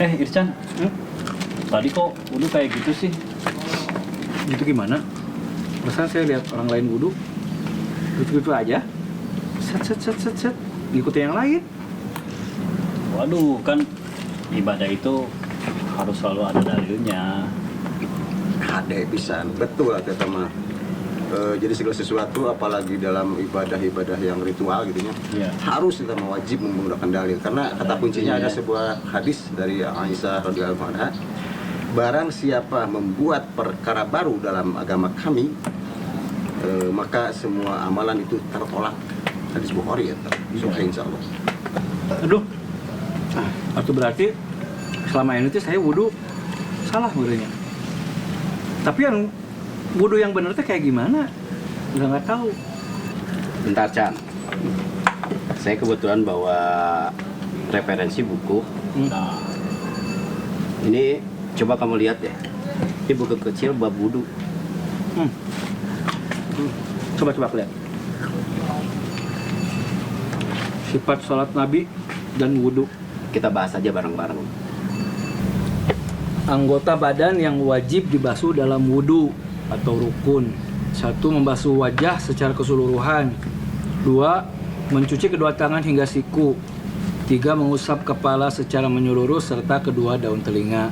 Ircan, tadi kok wudhu kayak gitu sih? Gitu gimana? Perasaan saya lihat orang lain wudhu, gitu-gitu aja. Set. Ngikutin yang lain. Waduh, kan ibadah itu harus selalu ada dalilnya. Ada pisan, betul kata mah. Jadi segala sesuatu, apalagi dalam ibadah-ibadah yang ritual gitunya, harus kita wajib menggunakan dalil. Karena kata kuncinya ada sebuah hadis dari Aisyah radhiyallahu anha, barang siapa membuat perkara baru dalam agama kami, maka semua amalan itu tertolak. Hadis Bukhari ya, Sahih insyaallah. Aduh, itu berarti selama ini tuh saya wudhu salah wudhunya. Tapi yang wudhu yang bener tuh kayak gimana? Nggak tahu. Bentar, Chan. Saya kebetulan bawa referensi buku. Nah, Ini coba kamu lihat deh. Ini buku kecil bab wudhu. Coba lihat. Sifat sholat Nabi dan wudhu. Kita bahas aja bareng-bareng. Anggota badan yang wajib dibasuh dalam wudhu atau rukun. 1. Membasuh wajah secara keseluruhan. 2. Mencuci kedua tangan hingga siku. 3. Mengusap kepala secara menyeluruh serta kedua daun telinga.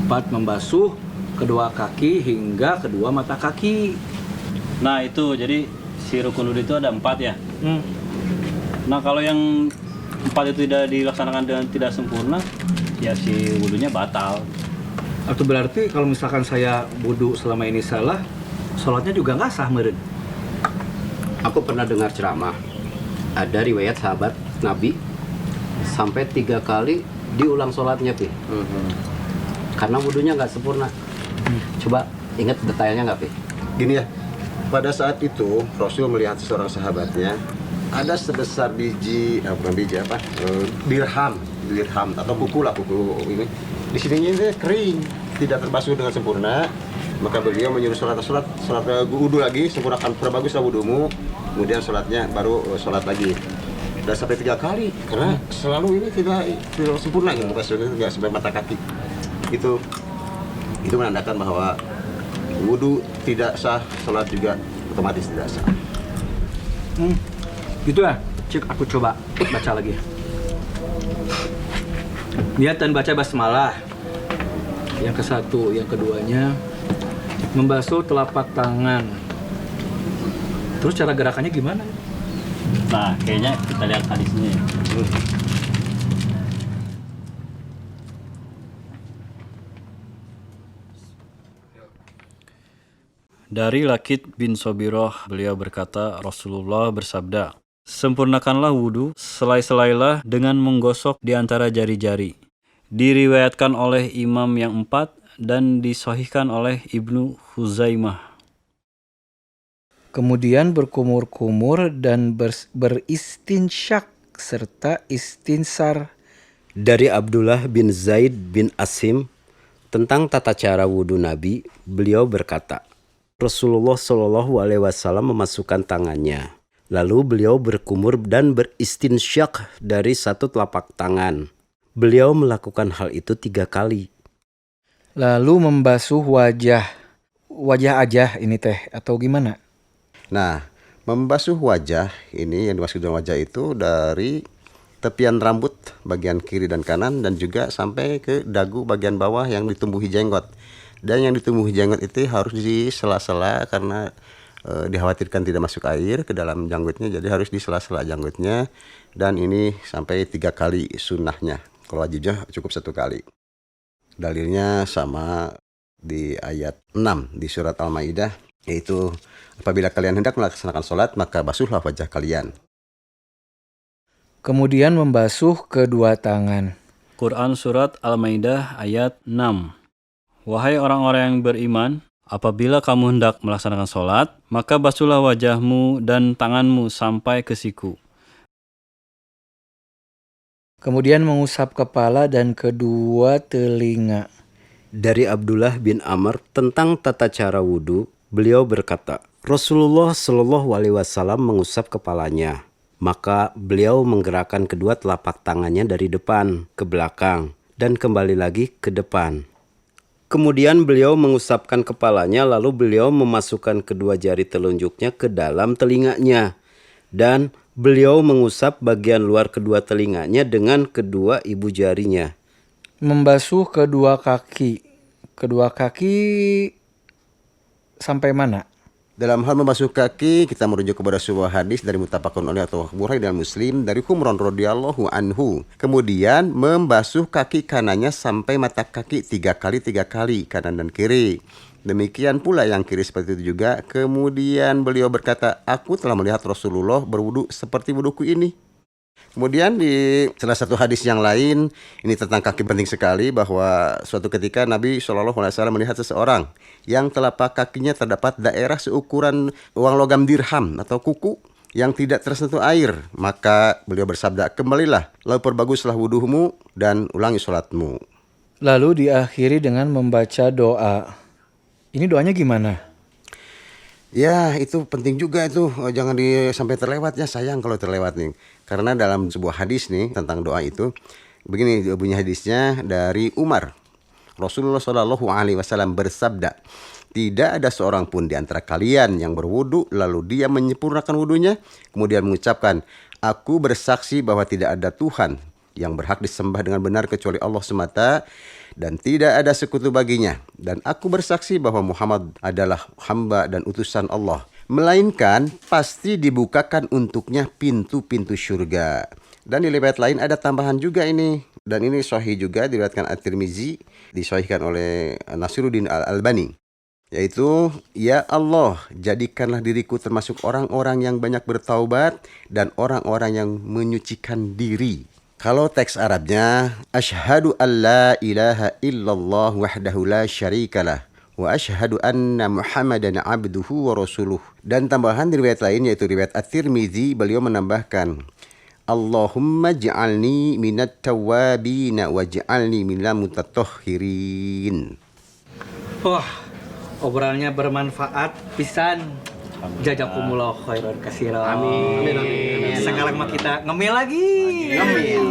4. Membasuh kedua kaki hingga kedua mata kaki. nah itu jadi si rukun wudhu itu ada 4 ya. Nah kalau yang 4 itu tidak dilaksanakan dengan tidak sempurna, ya si wudhunya batal. Atau berarti kalau misalkan saya wudhu selama ini salah, sholatnya juga nggak sah meren. Aku pernah dengar ceramah. Ada riwayat sahabat Nabi sampai 3 kali diulang sholatnya, Pi. Karena wudhunya nggak sempurna. Coba ingat detailnya nggak, Pi? Gini ya, pada saat itu Rasul melihat seorang sahabatnya ada sebesar dirham atau kuku ini. Di sininya ini kering, tidak terbasuh dengan sempurna. Maka beliau menyuruh sholat wudhu lagi, sempurnakan baguslah wudhumu, kemudian sholatnya baru sholat lagi. Dan sampai 3 kali, karena selalu ini tidak sempurna gitu, basuhnya nggak sampai mata kaki. Itu menandakan bahwa wudhu tidak sah, sholat juga otomatis tidak sah. Gitu ya? Cik, aku coba baca lagi. Niat dan baca basmalah. Yang ke-1, yang keduanya membasuh telapak tangan. Terus cara gerakannya gimana? Nah kayaknya kita lihat hadisnya. Dari Lakid bin Sobiroh, beliau berkata, Rasulullah bersabda, sempurnakanlah wudhu, selai-selailah dengan menggosok di antara jari-jari. Diriwayatkan oleh imam yang 4 dan disahihkan oleh Ibnu Huzaimah. Kemudian berkumur-kumur dan beristinsyak serta istinsar. Dari Abdullah bin Zaid bin Asim tentang tata cara wudhu Nabi, beliau berkata, Rasulullah Shallallahu Alaihi Wasallam memasukkan tangannya, lalu beliau berkumur dan beristinsyak dari 1 telapak tangan. Beliau melakukan hal itu 3 kali. Lalu membasuh wajah aja ini teh atau gimana? Nah, membasuh wajah ini yang dimaksud dengan wajah itu dari tepian rambut bagian kiri dan kanan dan juga sampai ke dagu bagian bawah yang ditumbuhi jenggot. Dan yang ditumbuhi jenggot itu harus di sela-sela karena dikhawatirkan tidak masuk air ke dalam janggutnya, jadi harus di sela-sela janggutnya. Dan ini sampai 3 kali sunnahnya. Kalau wajibnya cukup 1 kali. Dalilnya sama di ayat 6 di surat Al-Maidah, yaitu apabila kalian hendak melaksanakan sholat maka basuhlah wajah kalian. Kemudian membasuh kedua tangan. Quran Surat Al-Maidah ayat 6. Wahai orang-orang yang beriman, apabila kamu hendak melaksanakan sholat, maka basuhlah wajahmu dan tanganmu sampai ke siku. Kemudian mengusap kepala dan kedua telinga. Dari Abdullah bin Amr tentang tata cara wudhu, beliau berkata, Rasulullah Shallallahu Alaihi Wasallam mengusap kepalanya, Maka beliau menggerakkan kedua telapak tangannya dari depan ke belakang dan kembali lagi ke depan. Kemudian beliau mengusapkan kepalanya, lalu beliau memasukkan kedua jari telunjuknya ke dalam telinganya. Dan beliau mengusap bagian luar kedua telinganya dengan kedua ibu jarinya. Membasuh kedua kaki. Kedua kaki sampai mana? Dalam hal membasuh kaki, kita merujuk kepada sebuah hadis dari muttafaqun alaih atau Bukhari dan Muslim dari Humran radhiyallahu anhu. Kemudian membasuh kaki kanannya sampai mata kaki 3 kali, kanan dan kiri. Demikian pula yang kiri seperti itu juga. Kemudian beliau berkata, aku telah melihat Rasulullah berwudu seperti wuduku ini. Kemudian di salah satu hadis yang lain, ini tentang kaki penting sekali, bahwa suatu ketika Nabi SAW melihat seseorang yang telapak kakinya terdapat daerah seukuran uang logam dirham atau kuku yang tidak tersentuh air. Maka beliau bersabda, kembalilah, lalu perbaguslah wuduhmu dan ulangi sholatmu. Lalu diakhiri dengan membaca doa. Ini doanya gimana? Ya, itu penting juga itu. Jangan sampai terlewat ya, sayang kalau terlewat nih. Karena dalam sebuah hadis nih tentang doa itu, begini bunyi hadisnya dari Umar. Rasulullah SAW bersabda, tidak ada seorang pun di antara kalian yang berwudu lalu dia menyempurnakan wudunya, kemudian mengucapkan, aku bersaksi bahwa tidak ada Tuhan yang berhak disembah dengan benar kecuali Allah semata, dan tidak ada sekutu baginya, dan aku bersaksi bahwa Muhammad adalah hamba dan utusan Allah, melainkan pasti dibukakan untuknya pintu-pintu surga. Dan di riwayat lain ada tambahan juga ini, dan ini sahih juga diriwayatkan At-Tirmizi, disahihkan oleh Nasiruddin Al-Albani, yaitu, ya Allah, jadikanlah diriku termasuk orang-orang yang banyak bertaubat dan orang-orang yang menyucikan diri. Kalau teks Arabnya, asyhadu an la ilaha illallah wahdahu la syarikalah wa asyhadu anna Muhammadan abduhu wa rasuluh. Dan tambahan di riwayat lain, yaitu riwayat At-Tirmizi, beliau menambahkan, Allahumma ja'alni minat tawabina wa ja'alni minal mutatahhirin. Wah, obrolannya bermanfaat pisan. Jazakumullah khairan katsiran. Amin. Sekarang mah kita ngemil lagi. Ngemil.